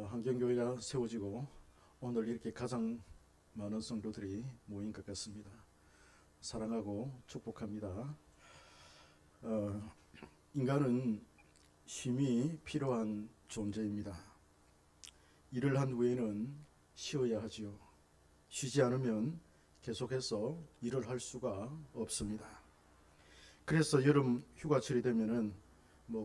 한경교회가 세워지고 오늘 이렇게 가장 많은 성도들이 모인 것 같습니다. 사랑하고 축복합니다. 인간은 쉼이 필요한 존재입니다. 일을 한 후에는 쉬어야 하지요. 쉬지 않으면 계속해서 일을 할 수가 없습니다. 그래서 여름 휴가철이 되면은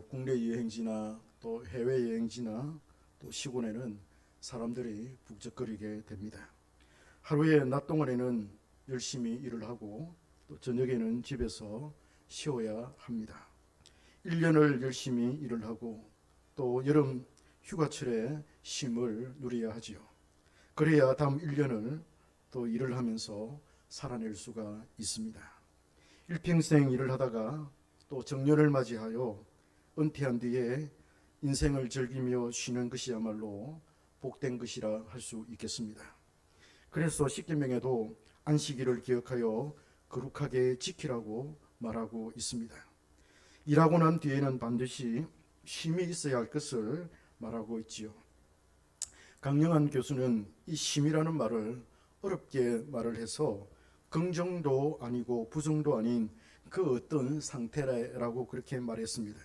국내 여행지나 또 해외 여행지나 또 시골에는 사람들이 북적거리게 됩니다. 하루에 낮 동안에는 열심히 일을 하고 또 저녁에는 집에서 쉬어야 합니다. 1년을 열심히 일을 하고 또 여름 휴가철에 쉼을 누려야 하지요. 그래야 다음 1년을 또 일을 하면서 살아낼 수가 있습니다. 일평생 일을 하다가 또 정년을 맞이하여 은퇴한 뒤에 인생을 즐기며 쉬는 것이야말로 복된 것이라 할 수 있겠습니다. 그래서 십계명에도 안식일을 기억하여 거룩하게 지키라고 말하고 있습니다. 일하고 난 뒤에는 반드시 쉼이 있어야 할 것을 말하고 있지요. 강영한 교수는 이 쉼이라는 말을 어렵게 말을 해서 긍정도 아니고 부정도 아닌 그 어떤 상태라고 그렇게 말했습니다.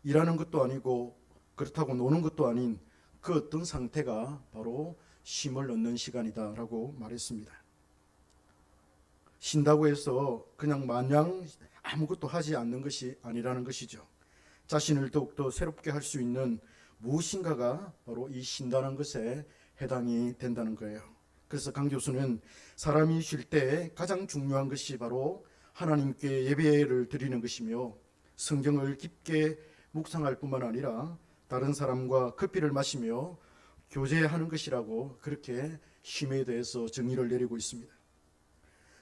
일하는 것도 아니고 그렇다고 노는 것도 아닌 그 어떤 상태가 바로 쉼을 얻는 시간이다라고 말했습니다. 쉰다고 해서 그냥 마냥 아무것도 하지 않는 것이 아니라는 것이죠. 자신을 더욱더 새롭게 할 수 있는 무엇인가가 바로 이 쉰다는 것에 해당이 된다는 거예요. 그래서 강 교수는 사람이 쉴 때 가장 중요한 것이 바로 하나님께 예배를 드리는 것이며 성경을 깊게 묵상할 뿐만 아니라 다른 사람과 커피를 마시며 교제하는 것이라고 그렇게 쉼에 대해서 정의를 내리고 있습니다.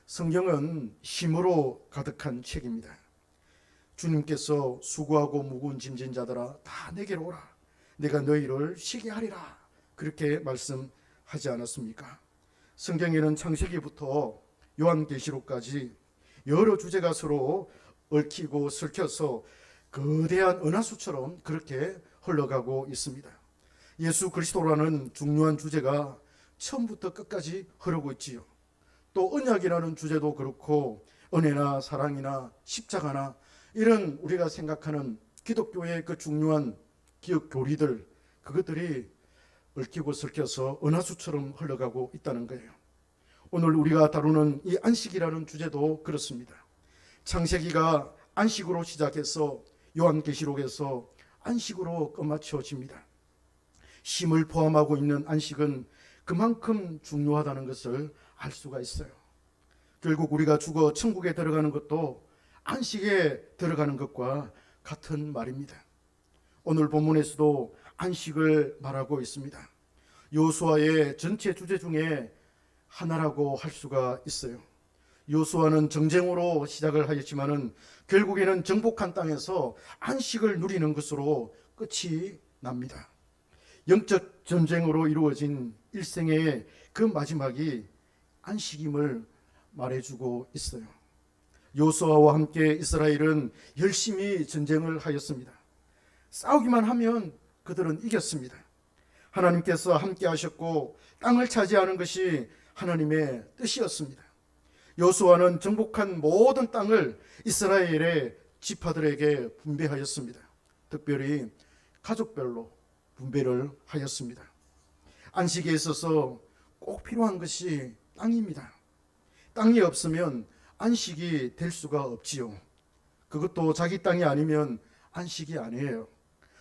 성경은 쉼으로 가득한 책입니다. 주님께서 수고하고 무거운 짐진 자들아 다 내게로 오라 내가 너희를 쉬게 하리라 그렇게 말씀하지 않았습니까? 성경에는 창세기부터 요한계시록까지 여러 주제가 서로 얽히고 설켜서 거대한 은하수처럼 그렇게 흘러가고 있습니다. 예수 그리스도라는 중요한 주제가 처음부터 끝까지 흐르고 있지요. 또 언약이라는 주제도 그렇고 은혜나 사랑이나 십자가나 이런 우리가 생각하는 기독교의 그 중요한 기억 교리들 그것들이 얽히고 설켜서 은하수처럼 흘러가고 있다는 거예요. 오늘 우리가 다루는 이 안식이라는 주제도 그렇습니다. 창세기가 안식으로 시작해서 요한계시록에서 안식으로 끝마쳐집니다. 쉼을 포함하고 있는 안식은 그만큼 중요하다는 것을 알 수가 있어요. 결국 우리가 죽어 천국에 들어가는 것도 안식에 들어가는 것과 같은 말입니다. 오늘 본문에서도 안식을 말하고 있습니다. 여호수아의 전체 주제 중에 하나라고 할 수가 있어요. 여호수아는 정쟁으로 시작을 하였지만은 결국에는 정복한 땅에서 안식을 누리는 것으로 끝이 납니다. 영적 전쟁으로 이루어진 일생의 그 마지막이 안식임을 말해주고 있어요. 여호수아와 함께 이스라엘은 열심히 전쟁을 하였습니다. 싸우기만 하면 그들은 이겼습니다. 하나님께서 함께 하셨고 땅을 차지하는 것이 하나님의 뜻이었습니다. 여호수아는 정복한 모든 땅을 이스라엘의 지파들에게 분배하였습니다. 특별히 가족별로 분배를 하였습니다. 안식에 있어서 꼭 필요한 것이 땅입니다. 땅이 없으면 안식이 될 수가 없지요. 그것도 자기 땅이 아니면 안식이 아니에요.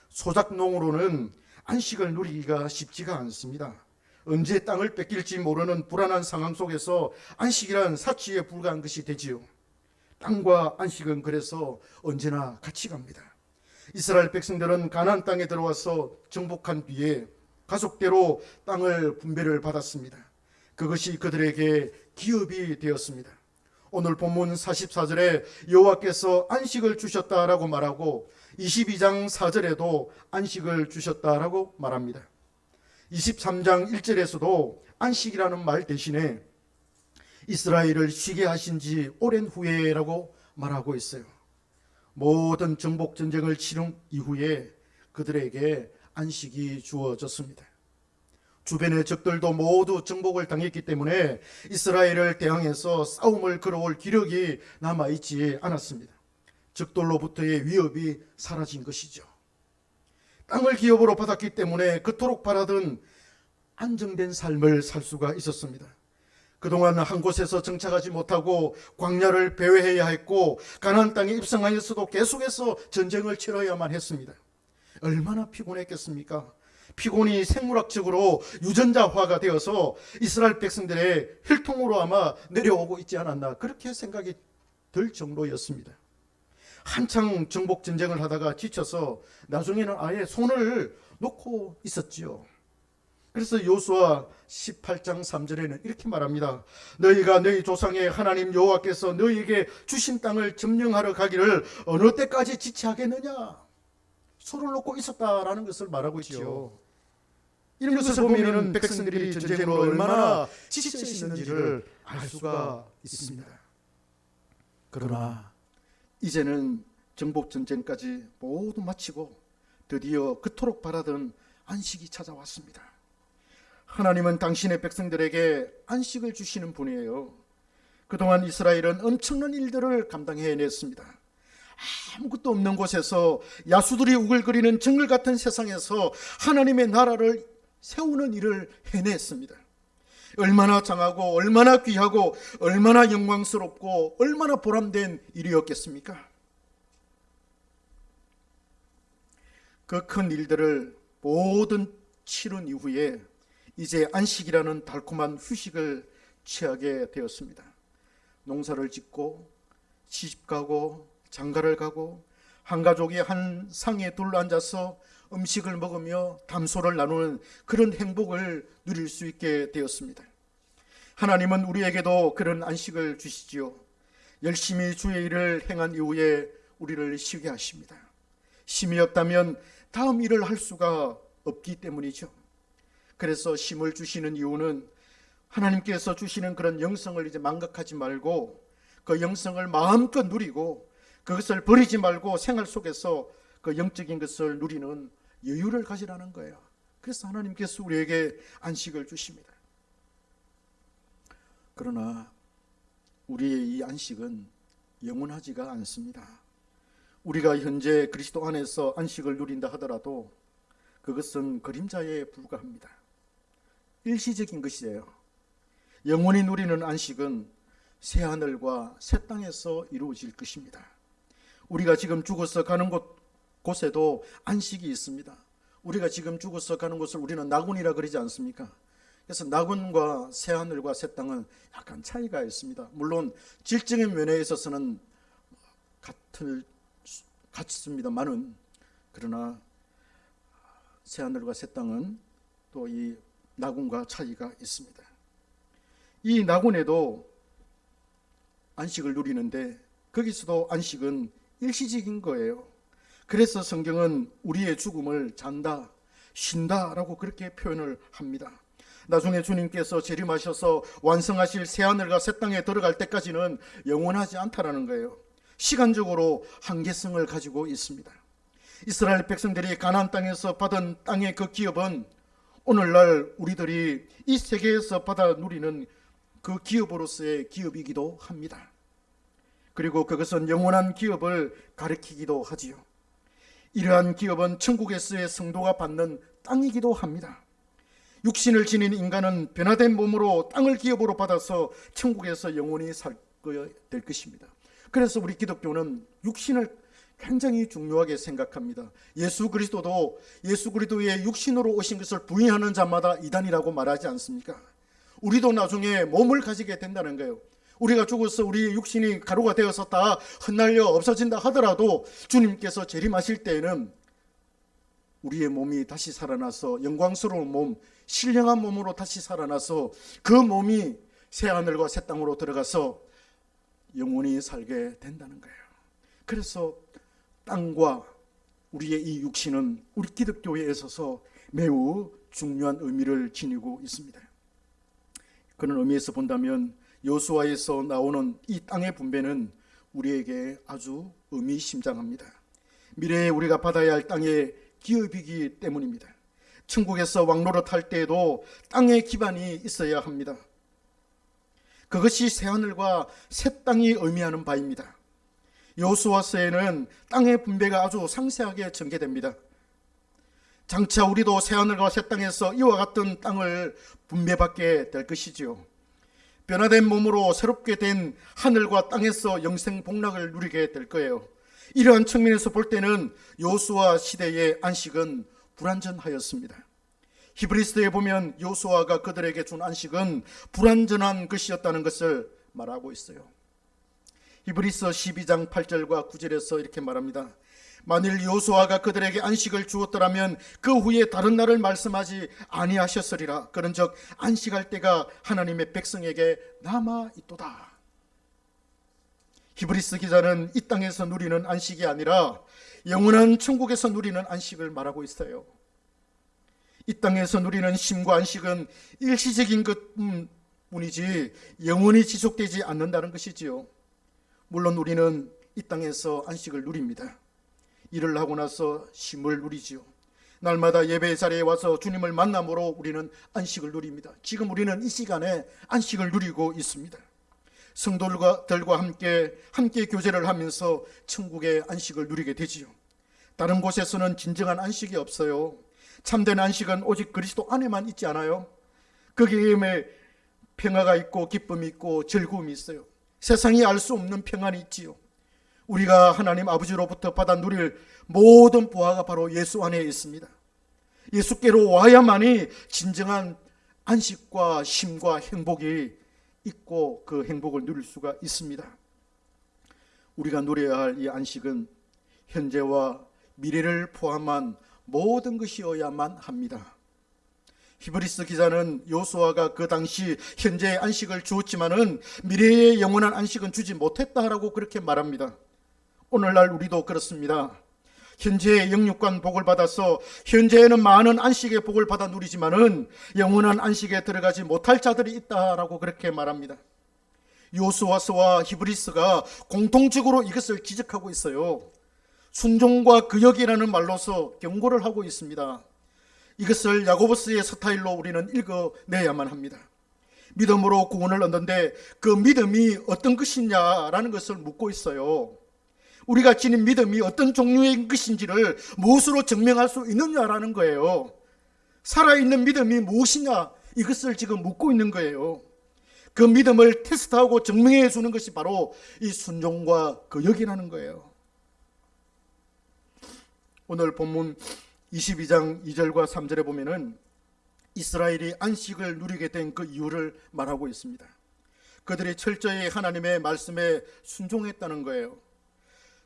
소작농으로는 안식을 누리기가 쉽지가 않습니다. 언제 땅을 뺏길지 모르는 불안한 상황 속에서 안식이란 사치에 불과한 것이 되지요. 땅과 안식은 그래서 언제나 같이 갑니다. 이스라엘 백성들은 가나안 땅에 들어와서 정복한 뒤에 가족대로 땅을 분배를 받았습니다. 그것이 그들에게 기업이 되었습니다. 오늘 본문 44절에 여호와께서 안식을 주셨다라고 말하고 22장 4절에도 안식을 주셨다라고 말합니다. 23장 1절에서도 안식이라는 말 대신에 이스라엘을 쉬게 하신 지 오랜 후에라고 말하고 있어요. 모든 정복 전쟁을 치른 이후에 그들에게 안식이 주어졌습니다. 주변의 적들도 모두 정복을 당했기 때문에 이스라엘을 대항해서 싸움을 걸어올 기력이 남아있지 않았습니다. 적들로부터의 위협이 사라진 것이죠. 땅을 기업으로 받았기 때문에 그토록 바라던 안정된 삶을 살 수가 있었습니다. 그동안 한 곳에서 정착하지 못하고 광야를 배회해야 했고 가나안 땅에 입성하였어도 계속해서 전쟁을 치러야만 했습니다. 얼마나 피곤했겠습니까? 피곤이 생물학적으로 유전자화가 되어서 이스라엘 백성들의 혈통으로 아마 내려오고 있지 않았나, 그렇게 생각이 들 정도였습니다. 한창 정복 전쟁을 하다가 지쳐서 나중에는 아예 손을 놓고 있었지요. 그래서 여호수아 18장 3절에는 이렇게 말합니다. 너희가 너희 조상의 하나님 여호와께서 너희에게 주신 땅을 점령하러 가기를 어느 때까지 지체하겠느냐. 손을 놓고 있었다라는 것을 말하고 있죠. 이런 것을 보면 백성들이 전쟁으로 얼마나 지쳐 있는지를 알 수가 있습니다. 그러나 이제는 정복 전쟁까지 모두 마치고 드디어 그토록 바라던 안식이 찾아왔습니다. 하나님은 당신의 백성들에게 안식을 주시는 분이에요. 그동안 이스라엘은 엄청난 일들을 감당해냈습니다. 아무것도 없는 곳에서 야수들이 우글거리는 정글 같은 세상에서 하나님의 나라를 세우는 일을 해냈습니다. 얼마나 장하고 얼마나 귀하고 얼마나 영광스럽고 얼마나 보람된 일이었겠습니까? 그 큰 일들을 모든 치른 이후에 이제 안식이라는 달콤한 휴식을 취하게 되었습니다. 농사를 짓고 시집가고 장가를 가고 한 가족이 한 상에 둘러앉아서 음식을 먹으며 담소를 나누는 그런 행복을 누릴 수 있게 되었습니다. 하나님은 우리에게도 그런 안식을 주시지요. 열심히 주의 일을 행한 이후에 우리를 쉬게 하십니다. 쉼이 없다면 다음 일을 할 수가 없기 때문이죠. 그래서 쉼을 주시는 이유는 하나님께서 주시는 그런 영성을 이제 망각하지 말고 그 영성을 마음껏 누리고 그것을 버리지 말고 생활 속에서 그 영적인 것을 누리는 여유를 가지라는 거예요. 그래서 하나님께서 우리에게 안식을 주십니다. 그러나 우리의 이 안식은 영원하지가 않습니다. 우리가 현재 그리스도 안에서 안식을 누린다 하더라도 그것은 그림자에 불과합니다. 일시적인 것이에요. 영원히 누리는 안식은 새 하늘과 새 땅에서 이루어질 것입니다. 우리가 지금 죽어서 가는 곳에도 안식이 있습니다. 우리가 지금 죽어서 가는 곳을 우리는 낙원이라 그러지 않습니까? 그래서 낙원과 새 하늘과 새 땅은 약간 차이가 있습니다. 물론 질적인 면에 있어서는 같습니다만은, 그러나 새 하늘과 새 땅은 또 이 낙원과 차이가 있습니다. 이 낙원에도 안식을 누리는데 거기서도 안식은 일시적인 거예요. 그래서 성경은 우리의 죽음을 잔다, 쉰다라고 그렇게 표현을 합니다. 나중에 주님께서 재림하셔서 완성하실 새하늘과 새 땅에 들어갈 때까지는 영원하지 않다라는 거예요. 시간적으로 한계성을 가지고 있습니다. 이스라엘 백성들이 가나안 땅에서 받은 땅의 그 기업은 오늘날 우리들이 이 세계에서 받아 누리는 그 기업으로서의 기업이기도 합니다. 그리고 그것은 영원한 기업을 가리키기도 하지요. 이러한 기업은 천국에서의 성도가 받는 땅이기도 합니다. 육신을 지닌 인간은 변화된 몸으로 땅을 기업으로 받아서 천국에서 영원히 살게 될 것입니다. 그래서 우리 기독교는 육신을 굉장히 중요하게 생각합니다. 예수 그리스도도 예수 그리스도의 육신으로 오신 것을 부인하는 자마다 이단이라고 말하지 않습니까? 우리도 나중에 몸을 가지게 된다는 거예요. 우리가 죽어서 우리의 육신이 가루가 되어서 다 흩날려 없어진다 하더라도 주님께서 재림하실 때에는 우리의 몸이 다시 살아나서 영광스러운 몸, 신령한 몸으로 다시 살아나서 그 몸이 새 하늘과 새 땅으로 들어가서 영원히 살게 된다는 거예요. 그래서 땅과 우리의 이 육신은 우리 기독교에 있어서 매우 중요한 의미를 지니고 있습니다. 그런 의미에서 본다면 여호수아에서 나오는 이 땅의 분배는 우리에게 아주 의미심장합니다. 미래에 우리가 받아야 할 땅의 기업이기 때문입니다. 천국에서 왕노릇할 때에도 땅에 기반이 있어야 합니다. 그것이 새하늘과 새 땅이 의미하는 바입니다. 여호수아서에는 땅의 분배가 아주 상세하게 전개됩니다. 장차 우리도 새하늘과 새 땅에서 이와 같은 땅을 분배받게 될 것이지요. 변화된 몸으로 새롭게 된 하늘과 땅에서 영생 복락을 누리게 될 거예요. 이러한 측면에서 볼 때는 여호수아 시대의 안식은 불완전하였습니다. 히브리서에 보면 여호수아가 그들에게 준 안식은 불완전한 것이었다는 것을 말하고 있어요. 히브리서 12장 8절과 9절에서 이렇게 말합니다. 만일 여호수아가 그들에게 안식을 주었더라면 그 후에 다른 날을 말씀하지 아니하셨으리라. 그런즉 안식할 때가 하나님의 백성에게 남아 있도다. 히브리서 기자는 이 땅에서 누리는 안식이 아니라 영원한 천국에서 누리는 안식을 말하고 있어요. 이 땅에서 누리는 쉼과 안식은 일시적인 것뿐이지 영원히 지속되지 않는다는 것이지요. 물론 우리는 이 땅에서 안식을 누립니다. 일을 하고 나서 쉼을 누리지요. 날마다 예배 자리에 와서 주님을 만남으로 우리는 안식을 누립니다. 지금 우리는 이 시간에 안식을 누리고 있습니다. 성도들과 함께 교제를 하면서 천국의 안식을 누리게 되지요. 다른 곳에서는 진정한 안식이 없어요. 참된 안식은 오직 그리스도 안에만 있지 않아요? 거기에 평화가 있고 기쁨이 있고 즐거움이 있어요. 세상이 알 수 없는 평안이 있지요. 우리가 하나님 아버지로부터 받아 누릴 모든 보화가 바로 예수 안에 있습니다. 예수께로 와야만이 진정한 안식과 쉼과 행복이 있고 그 행복을 누릴 수가 있습니다. 우리가 누려야 할 이 안식은 현재와 미래를 포함한 모든 것이어야만 합니다. 히브리서 기자는 여호수아가 그 당시 현재의 안식을 주었지만은 미래의 영원한 안식은 주지 못했다라고 그렇게 말합니다. 오늘날 우리도 그렇습니다. 현재의 영육간 복을 받아서 현재에는 많은 안식의 복을 받아 누리지만은 영원한 안식에 들어가지 못할 자들이 있다라고 그렇게 말합니다. 여호수아서와 히브리서가 공통적으로 이것을 지적하고 있어요. 순종과 거역이라는 말로서 경고를 하고 있습니다. 이것을 야고보서의 스타일로 우리는 읽어내야만 합니다. 믿음으로 구원을 얻는데 그 믿음이 어떤 것이냐라는 것을 묻고 있어요. 우리가 지닌 믿음이 어떤 종류의 것인지를 무엇으로 증명할 수 있느냐라는 거예요. 살아있는 믿음이 무엇이냐 이것을 지금 묻고 있는 거예요. 그 믿음을 테스트하고 증명해 주는 것이 바로 이 순종과 거역이라는 거예요. 오늘 본문 22장 2절과 3절에 보면은 이스라엘이 안식을 누리게 된 그 이유를 말하고 있습니다. 그들이 철저히 하나님의 말씀에 순종했다는 거예요.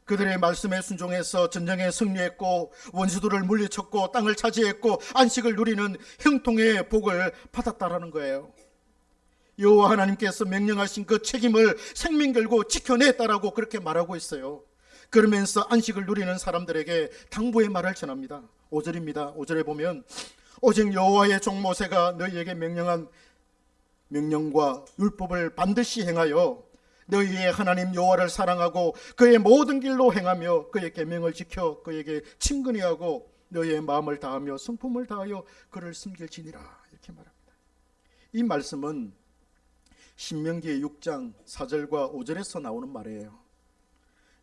그들의 말씀에 순종해서 전쟁에 승리했고 원수들을 물리쳤고 땅을 차지했고 안식을 누리는 형통의 복을 받았다라는 거예요. 여호와 하나님께서 명령하신 그 책임을 생명 걸고 지켜냈다라고 그렇게 말하고 있어요. 그러면서 안식을 누리는 사람들에게 당부의 말을 전합니다. 5절입니다. 5절에 보면 오직 여호와의 종 모세가 너희에게 명령한 명령과 율법을 반드시 행하여 너희의 하나님 여호와를 사랑하고 그의 모든 길로 행하며 그의 계명을 지켜 그에게 친근히 하고 너희의 마음을 다하며 성품을 다하여 그를 섬길지니라 이렇게 말합니다. 이 말씀은 신명기 6장 4절과 5절에서 나오는 말이에요.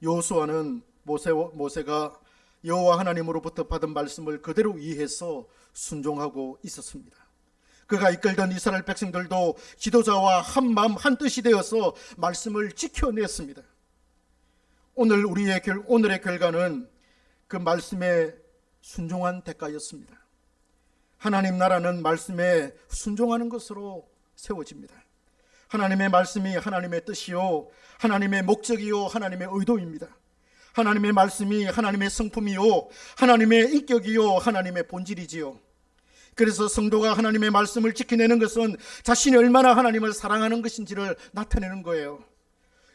여호수아는 모세가 여호와 하나님으로부터 받은 말씀을 그대로 이해해서 순종하고 있었습니다. 그가 이끌던 이스라엘 백성들도 지도자와 한 마음 한 뜻이 되어서 말씀을 지켜냈습니다. 오늘의 결과는 그 말씀에 순종한 대가였습니다. 하나님 나라는 말씀에 순종하는 것으로 세워집니다. 하나님의 말씀이 하나님의 뜻이요 하나님의 목적이요 하나님의 의도입니다. 하나님의 말씀이 하나님의 성품이요 하나님의 인격이요 하나님의 본질이지요. 그래서 성도가 하나님의 말씀을 지켜내는 것은 자신이 얼마나 하나님을 사랑하는 것인지를 나타내는 거예요.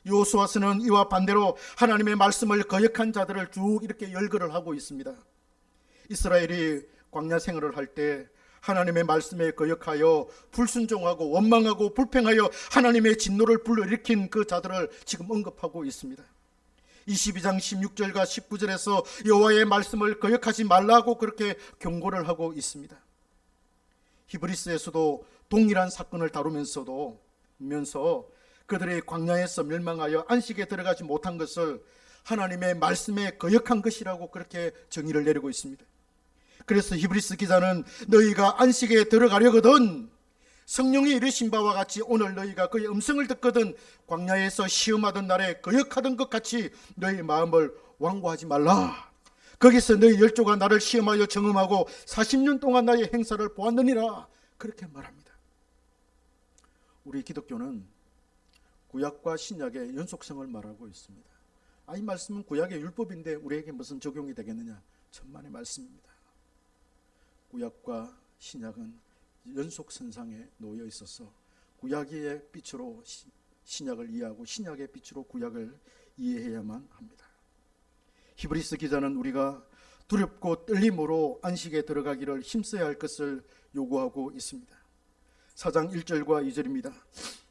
여호수아서는 이와 반대로 하나님의 말씀을 거역한 자들을 쭉 이렇게 열거를 하고 있습니다. 이스라엘이 광야 생활을 할 때 하나님의 말씀에 거역하여 불순종하고 원망하고 불평하여 하나님의 진노를 불러일으킨 그 자들을 지금 언급하고 있습니다. 22장 16절과 19절에서 여호와의 말씀을 거역하지 말라고 그렇게 경고를 하고 있습니다. 히브리스에서도 동일한 사건을 다루면서 그들의 광야에서 멸망하여 안식에 들어가지 못한 것을 하나님의 말씀에 거역한 것이라고 그렇게 정의를 내리고 있습니다. 그래서 히브리스 기자는 너희가 안식에 들어가려거든 성령이 이르신 바와 같이 오늘 너희가 그의 음성을 듣거든 광야에서 시험하던 날에 거역하던 것 같이 너희 마음을 완고하지 말라. 거기서 너희 열조가 나를 시험하여 정음하고 40년 동안 나의 행사를 보았느니라. 그렇게 말합니다. 우리 기독교는 구약과 신약의 연속성을 말하고 있습니다. 이 말씀은 구약의 율법인데 우리에게 무슨 적용이 되겠느냐? 천만의 말씀입니다. 구약과 신약은 연속선상에 놓여 있어서 구약의 빛으로 신약을 이해하고 신약의 빛으로 구약을 이해해야만 합니다. 히브리스 기자는 우리가 두렵고 떨림으로 안식에 들어가기를 힘써야 할 것을 요구하고 있습니다. 4장 1절과 2절입니다.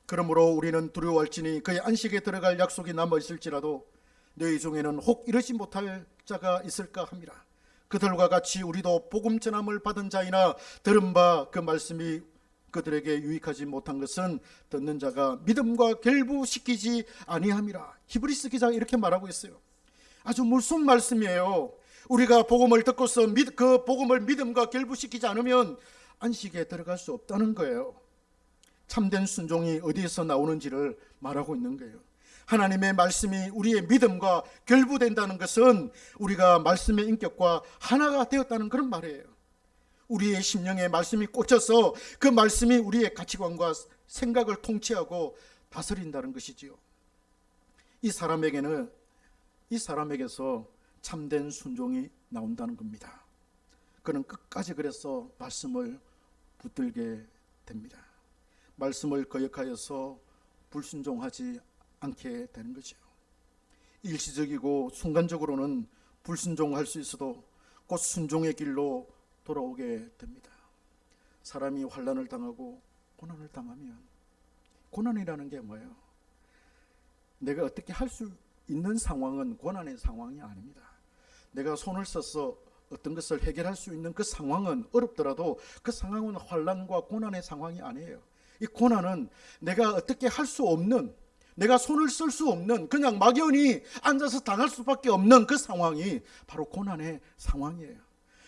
그러므로 우리는 두려워할지니 그의 안식에 들어갈 약속이 남아 있을지라도 너희 중에는 혹 이르지 못할 자가 있을까 함이라. 그들과 같이 우리도 복음 전함을 받은 자이나 들은 바 그 말씀이 그들에게 유익하지 못한 것은 듣는 자가 믿음과 결부시키지 아니함이라. 히브리스 기자가 이렇게 말하고 있어요. 아주 무슨 말씀이에요. 우리가 복음을 듣고서 그 복음을 믿음과 결부시키지 않으면 안식에 들어갈 수 없다는 거예요. 참된 순종이 어디에서 나오는지를 말하고 있는 거예요. 하나님의 말씀이 우리의 믿음과 결부된다는 것은 우리가 말씀의 인격과 하나가 되었다는 그런 말이에요. 우리의 심령에 말씀이 꽂혀서 그 말씀이 우리의 가치관과 생각을 통치하고 다스린다는 것이지요. 이 사람에게서 참된 순종이 나온다는 겁니다. 그는 끝까지 그래서 말씀을 붙들게 됩니다. 말씀을 거역하여서 불순종하지 않게 되는 거죠. 일시적이고 순간적으로는 불순종할 수 있어도 곧 순종의 길로 돌아오게 됩니다. 사람이 환난을 당하고 고난을 당하면, 고난이라는 게 뭐예요? 내가 어떻게 할 수 있는 상황은 고난의 상황이 아닙니다. 내가 손을 써서 어떤 것을 해결할 수 있는 그 상황은 어렵더라도 그 상황은 환난과 고난의 상황이 아니에요. 이 고난은 내가 어떻게 할 수 없는, 내가 손을 쓸 수 없는, 그냥 막연히 앉아서 당할 수밖에 없는 그 상황이 바로 고난의 상황이에요.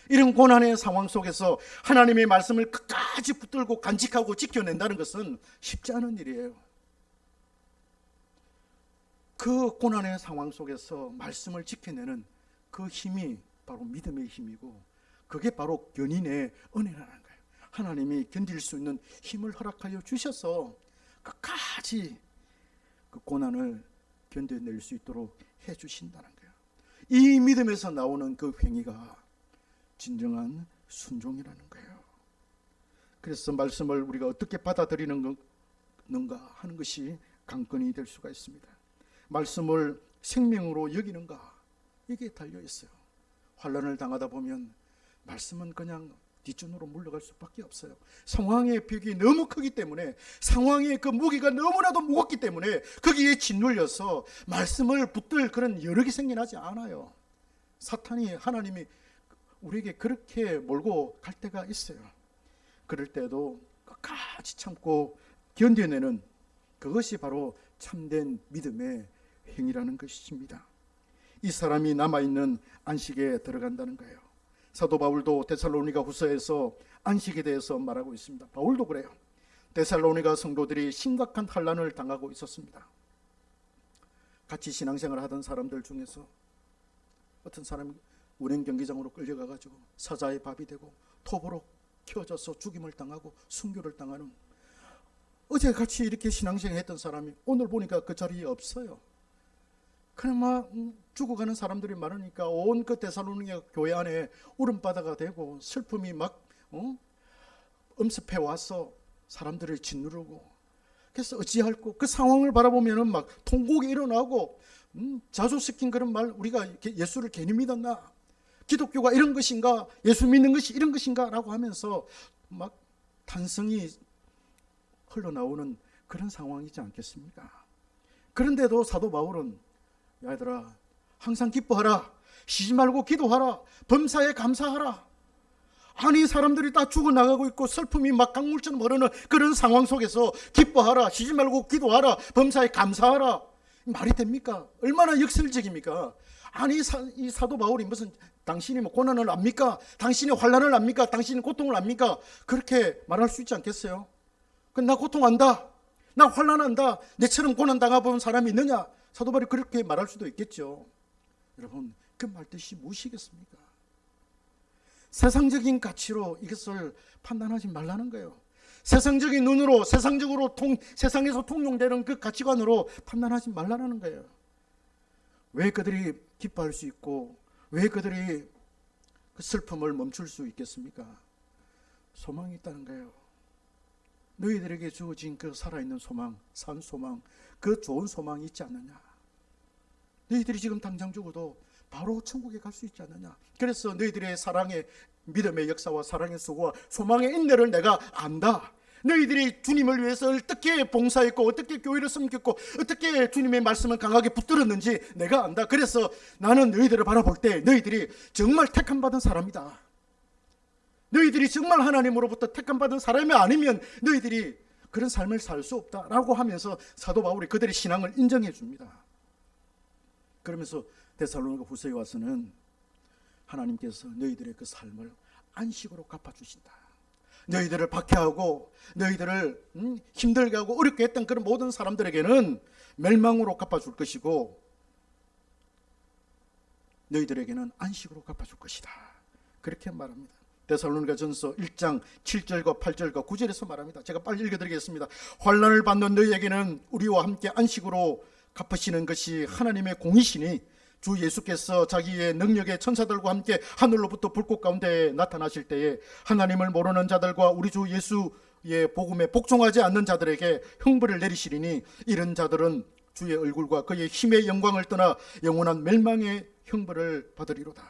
이런 고난의 상황 속에서 하나님의 말씀을 끝까지 붙들고 간직하고 지켜낸다는 것은 쉽지 않은 일이에요. 그 고난의 상황 속에서 말씀을 지켜내는 그 힘이 바로 믿음의 힘이고, 그게 바로 견인의 은혜라는 거예요. 하나님이 견딜 수 있는 힘을 허락하여 주셔서 끝까지 그 고난을 견뎌낼 수 있도록 해주신다는 거예요. 이 믿음에서 나오는 그 행위가 진정한 순종이라는 거예요. 그래서 말씀을 우리가 어떻게 받아들이는가 하는 것이 관건이 될 수가 있습니다. 말씀을 생명으로 여기는가, 이게 달려있어요. 환난을 당하다 보면 말씀은 그냥 뒷전으로 물러갈 수밖에 없어요. 상황의 벽이 너무 크기 때문에, 상황의 그 무게가 너무나도 무겁기 때문에 거기에 짓눌려서 말씀을 붙들 그런 여력이 생겨나지 않아요. 사탄이, 하나님이 우리에게 그렇게 몰고 갈 때가 있어요. 그럴 때도 끝까지 참고 견뎌내는 그것이 바로 참된 믿음의 행위라는 것입니다. 이 사람이 남아있는 안식에 들어간다는 거예요. 사도 바울도 데살로니가 후서에서 안식에 대해서 말하고 있습니다. 바울도 그래요. 데살로니가 성도들이 심각한 환난을 당하고 있었습니다. 같이 신앙생활을 하던 사람들 중에서 어떤 사람이 운행 경기장으로 끌려가가지고 사자의 밥이 되고 톱으로 켜져서 죽임을 당하고 순교를 당하는, 어제 같이 이렇게 신앙생활 했던 사람이 오늘 보니까 그 자리에 없어요. 그냥 막 죽어가는 사람들이 많으니까 온 그 데살로니가 교회 안에 울음바다가 되고 슬픔이 막 엄습해 와서 사람들을 짓누르고, 그래서 어찌할꼬 그 상황을 바라보면은 막 통곡이 일어나고, 자주 섞인 그런 말, 우리가 예수를 괜히 믿었나, 기독교가 이런 것인가, 예수 믿는 것이 이런 것인가 라고 하면서 막 탄성이 흘러나오는 그런 상황이지 않겠습니까? 그런데도 사도 바울은 야 얘들아, 항상 기뻐하라, 쉬지 말고 기도하라, 범사에 감사하라. 아니 사람들이 다 죽어나가고 있고 슬픔이 막 강물처럼 흐르는 그런 상황 속에서 기뻐하라, 쉬지 말고 기도하라, 범사에 감사하라, 말이 됩니까? 얼마나 역설적입니까? 아니 이 사도 바울이 무슨 당신이 뭐 고난을 압니까? 당신이 환난을 압니까? 당신이 고통을 압니까? 그렇게 말할 수 있지 않겠어요? 나 고통한다, 나 환난한다, 내처럼 고난 당해본 사람이 있느냐? 사도 바울이 그렇게 말할 수도 있겠죠. 여러분, 그 말 뜻이 무엇이겠습니까? 세상적인 가치로 이것을 판단하지 말라는 거예요. 세상적인 눈으로, 세상에서 통용되는 그 가치관으로 판단하지 말라는 거예요. 왜 그들이 기뻐할 수 있고 왜 그들이 그 슬픔을 멈출 수 있겠습니까? 소망이 있다는 거예요. 너희들에게 주어진 그 살아있는 소망, 산 소망, 그 좋은 소망이 있지 않느냐? 너희들이 지금 당장 죽어도 바로 천국에 갈 수 있지 않느냐? 그래서 너희들의 사랑의 믿음의 역사와 사랑의 수고와 소망의 인내를 내가 안다. 너희들이 주님을 위해서 어떻게 봉사했고 어떻게 교회를 섬겼고 어떻게 주님의 말씀을 강하게 붙들었는지 내가 안다. 그래서 나는 너희들을 바라볼 때 너희들이 정말 택함받은 사람이다. 너희들이 정말 하나님으로부터 택함받은 사람이 아니면 너희들이 그런 삶을 살 수 없다라고 하면서 사도 바울이 그들의 신앙을 인정해 줍니다. 그러면서 데살로니가 후서에 와서는 하나님께서 너희들의 그 삶을 안식으로 갚아주신다. 너희들을 박해하고 너희들을 힘들게 하고 어렵게 했던 그런 모든 사람들에게는 멸망으로 갚아줄 것이고 너희들에게는 안식으로 갚아줄 것이다. 그렇게 말합니다. 데살로니가 전서 1장 7절과 8절과 9절에서 말합니다. 제가 빨리 읽어드리겠습니다. 환난을 받는 너희에게는 우리와 함께 안식으로 갚으시는 것이 하나님의 공이시니 주 예수께서 자기의 능력의 천사들과 함께 하늘로부터 불꽃 가운데 나타나실 때에 하나님을 모르는 자들과 우리 주 예수의 복음에 복종하지 않는 자들에게 형벌을 내리시리니 이런 자들은 주의 얼굴과 그의 힘의 영광을 떠나 영원한 멸망의 형벌을 받으리로다.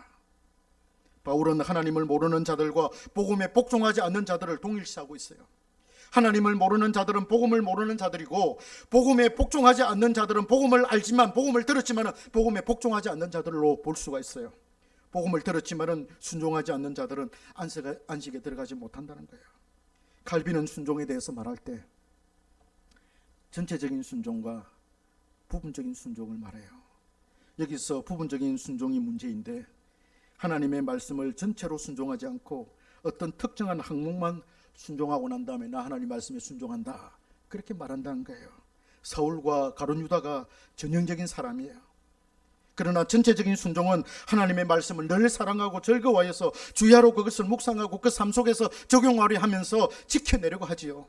바울은 하나님을 모르는 자들과 복음에 복종하지 않는 자들을 동일시하고 있어요. 하나님을 모르는 자들은 복음을 모르는 자들이고 복음에 복종하지 않는 자들은 복음을 알지만 복음을 들었지만 복음에 복종하지 않는 자들로 볼 수가 있어요. 복음을 들었지만 순종하지 않는 자들은 안식에 들어가지 못한다는 거예요. 칼빈은 순종에 대해서 말할 때 전체적인 순종과 부분적인 순종을 말해요. 여기서 부분적인 순종이 문제인데 하나님의 말씀을 전체로 순종하지 않고 어떤 특정한 항목만 순종하고 난 다음에 나 하나님 말씀에 순종한다 그렇게 말한다는 거예요. 사울과 가룟 유다가 전형적인 사람이에요. 그러나 전체적인 순종은 하나님의 말씀을 늘 사랑하고 즐거워해서 주야로 그것을 묵상하고 그 삶 속에서 적용하려 하면서 지켜내려고 하지요.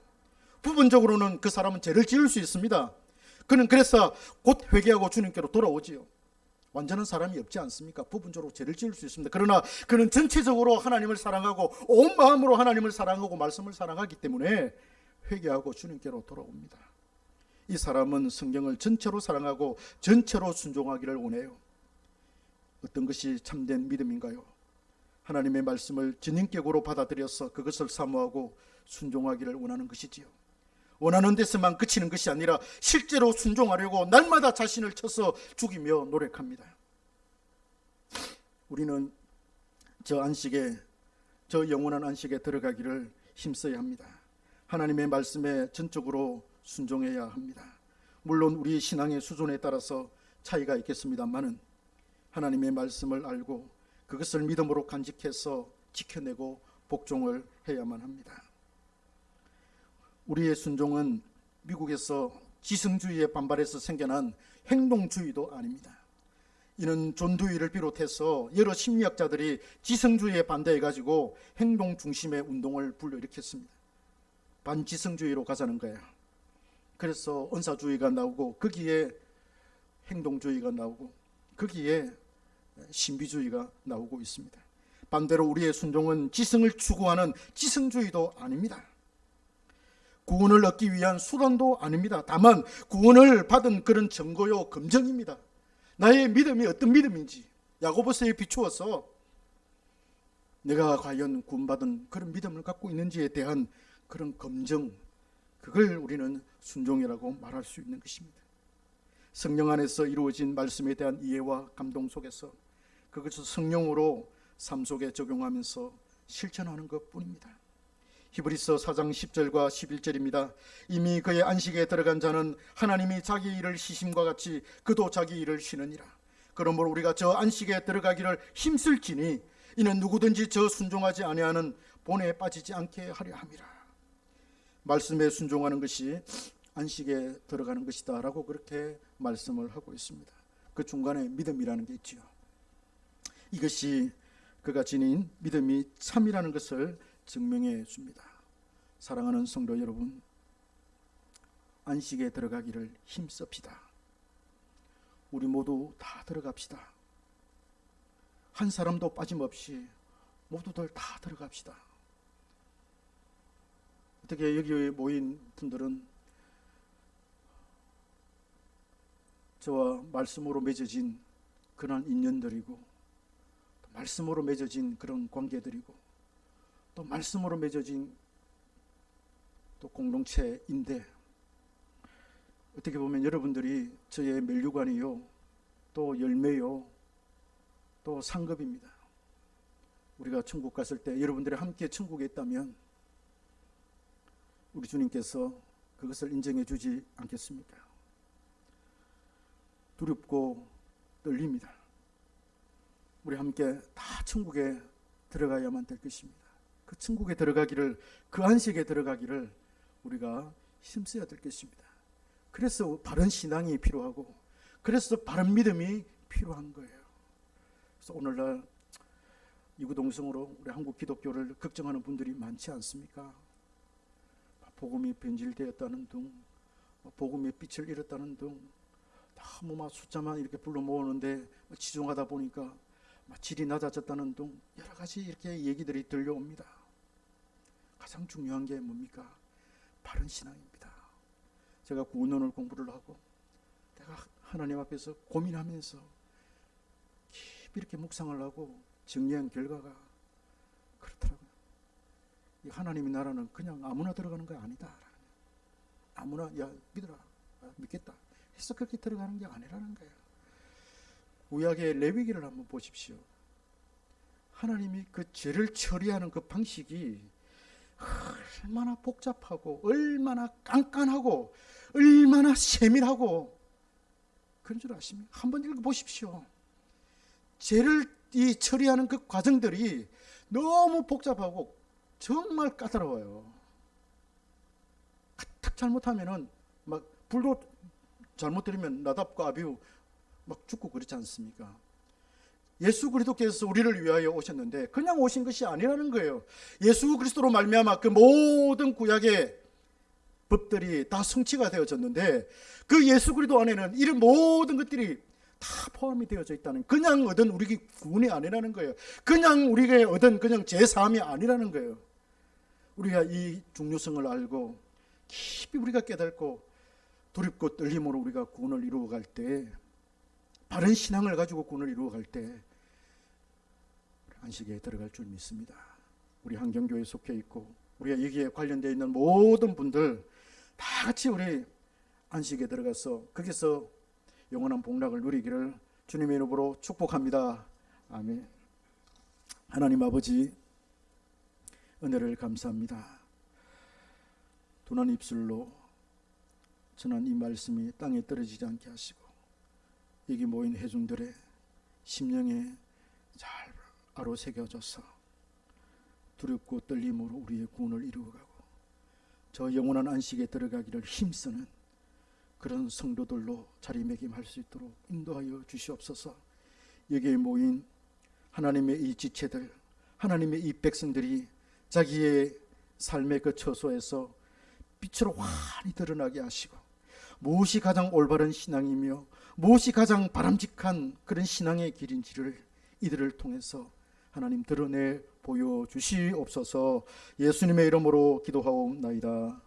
부분적으로는 그 사람은 죄를 지을 수 있습니다. 그는 그래서 곧 회개하고 주님께로 돌아오지요. 완전한 사람이 없지 않습니까? 부분적으로 죄를 지을 수 있습니다. 그러나 그는 전체적으로 하나님을 사랑하고 온 마음으로 하나님을 사랑하고 말씀을 사랑하기 때문에 회개하고 주님께로 돌아옵니다. 이 사람은 성경을 전체로 사랑하고 전체로 순종하기를 원해요. 어떤 것이 참된 믿음인가요? 하나님의 말씀을 진인격으로 받아들여서 그것을 사모하고 순종하기를 원하는 것이지요. 원하는 데서만 그치는 것이 아니라 실제로 순종하려고 날마다 자신을 쳐서 죽이며 노력합니다. 우리는 저 영원한 안식에 들어가기를 힘써야 합니다. 하나님의 말씀에 전적으로 순종해야 합니다. 물론 우리 신앙의 수준에 따라서 차이가 있겠습니다만은 하나님의 말씀을 알고 그것을 믿음으로 간직해서 지켜내고 복종을 해야만 합니다. 우리의 순종은 미국에서 지성주의에 반발해서 생겨난 행동주의도 아닙니다. 이는 존 두이를 비롯해서 여러 심리학자들이 지성주의에 반대해가지고 행동 중심의 운동을 불러일으켰습니다. 반지성주의로 가자는 거예요. 그래서 은사주의가 나오고 거기에 행동주의가 나오고 거기에 신비주의가 나오고 있습니다. 반대로 우리의 순종은 지성을 추구하는 지성주의도 아닙니다. 구원을 얻기 위한 수단도 아닙니다. 다만 구원을 받은 그런 증거요 검증입니다. 나의 믿음이 어떤 믿음인지 야고보서에 비추어서 내가 과연 구원받은 그런 믿음을 갖고 있는지에 대한 그런 검증, 그걸 우리는 순종이라고 말할 수 있는 것입니다. 성령 안에서 이루어진 말씀에 대한 이해와 감동 속에서 그것을 성령으로 삶 속에 적용하면서 실천하는 것뿐입니다. 히브리서 4장 10절과 11절입니다. 이미 그의 안식에 들어간 자는 하나님이 자기 일을 쉬심과 같이 그도 자기 일을 쉬느니라. 그러므로 우리가 저 안식에 들어가기를 힘쓸지니 이는 누구든지 저 순종하지 아니하는 본에 빠지지 않게 하려 함이라. 말씀에 순종하는 것이 안식에 들어가는 것이다 라고 그렇게 말씀을 하고 있습니다. 그 중간에 믿음이라는 게 있지요. 이것이 그가 지닌 믿음이 참이라는 것을 증명해 줍니다. 사랑하는 성도 여러분, 안식에 들어가기를 힘씁시다. 우리 모두 다 들어갑시다. 한 사람도 빠짐없이 모두들 다 들어갑시다. 어떻게 여기 모인 분들은 저와 말씀으로 맺어진 그런 인연들이고, 또 말씀으로 맺어진 그런 관계들이고, 또 말씀으로 맺어진 또 공동체인데, 어떻게 보면 여러분들이 저의 멜류관이요, 또 열매요, 또 상급입니다. 우리가 천국 갔을 때 여러분들이 함께 천국에 있다면 우리 주님께서 그것을 인정해 주지 않겠습니까? 두렵고 떨립니다. 우리 함께 다 천국에 들어가야만 될 것입니다. 그 천국에 들어가기를, 그 안식에 들어가기를 우리가 힘써야 될 것입니다. 그래서 바른 신앙이 필요하고, 그래서 바른 믿음이 필요한 거예요. 그래서 오늘날 이구동성으로 우리 한국 기독교를 걱정하는 분들이 많지 않습니까? 복음이 변질되었다는 등, 복음의 빛을 잃었다는 등, 너무 막 숫자만 이렇게 불러 모으는데 지중하다 보니까 질이 낮아졌다는 등 여러 가지 이렇게 얘기들이 들려옵니다. 가장 중요한 게 뭡니까? 바른 신앙입니다. 제가 구원론을 공부를 하고 내가 하나님 앞에서 고민하면서 깊이 이렇게 묵상을 하고 정리한 결과가 그렇더라고요. 이 하나님의 나라는 그냥 아무나 들어가는 거 아니다. 아무나 야 믿어라, 믿겠다 해서 그렇게 들어가는 게 아니라는 거예요. 구약의 레위기를 한번 보십시오. 하나님이 그 죄를 처리하는 그 방식이 얼마나 복잡하고 얼마나 깐깐하고 얼마나 세밀하고 그런 줄 아십니까? 한번 읽어보십시오. 죄를 이 처리하는 그 과정들이 너무 복잡하고 정말 까다로워요. 가뜩 잘못하면은 막 불도 잘못 들이면 나답과 아비후 막 죽고 그렇지 않습니까? 예수 그리스도께서 우리를 위하여 오셨는데 그냥 오신 것이 아니라는 거예요. 예수 그리스도로 말미암아 그 모든 구약의 법들이 다 성취가 되어졌는데 그 예수 그리스도 안에는 이런 모든 것들이 다 포함이 되어져 있다는, 그냥 얻은 우리 구원이 아니라는 거예요. 그냥 우리가 얻은 그냥 제사함이 아니라는 거예요. 우리가 이 중요성을 알고 깊이 우리가 깨닫고 두렵고 떨림으로 우리가 구원을 이루어갈 때, 바른 신앙을 가지고 구원을 이루어갈 때 안식에 들어갈 줄 믿습니다. 우리 한경교회에 속해 있고 우리가 여기에 관련되어 있는 모든 분들 다 같이 우리 안식에 들어가서 거기서 영원한 복락을 누리기를 주님의 이름으로 축복합니다. 아멘. 하나님 아버지, 은혜를 감사합니다. 둔한 입술로 전한 이 말씀이 땅에 떨어지지 않게 하시고 여기 모인 회중들의 심령에 잘 아로새겨져서 두렵고 떨림으로 우리의 구원을 이루어가고 저 영원한 안식에 들어가기를 힘쓰는 그런 성도들로 자리매김할 수 있도록 인도하여 주시옵소서. 여기에 모인 하나님의 이 지체들, 하나님의 이 백성들이 자기의 삶의 그 처소에서 빛으로 환히 드러나게 하시고 무엇이 가장 올바른 신앙이며 무엇이 가장 바람직한 그런 신앙의 길인지를 이들을 통해서 하나님 드러내 보여주시옵소서. 예수님의 이름으로 기도하옵나이다.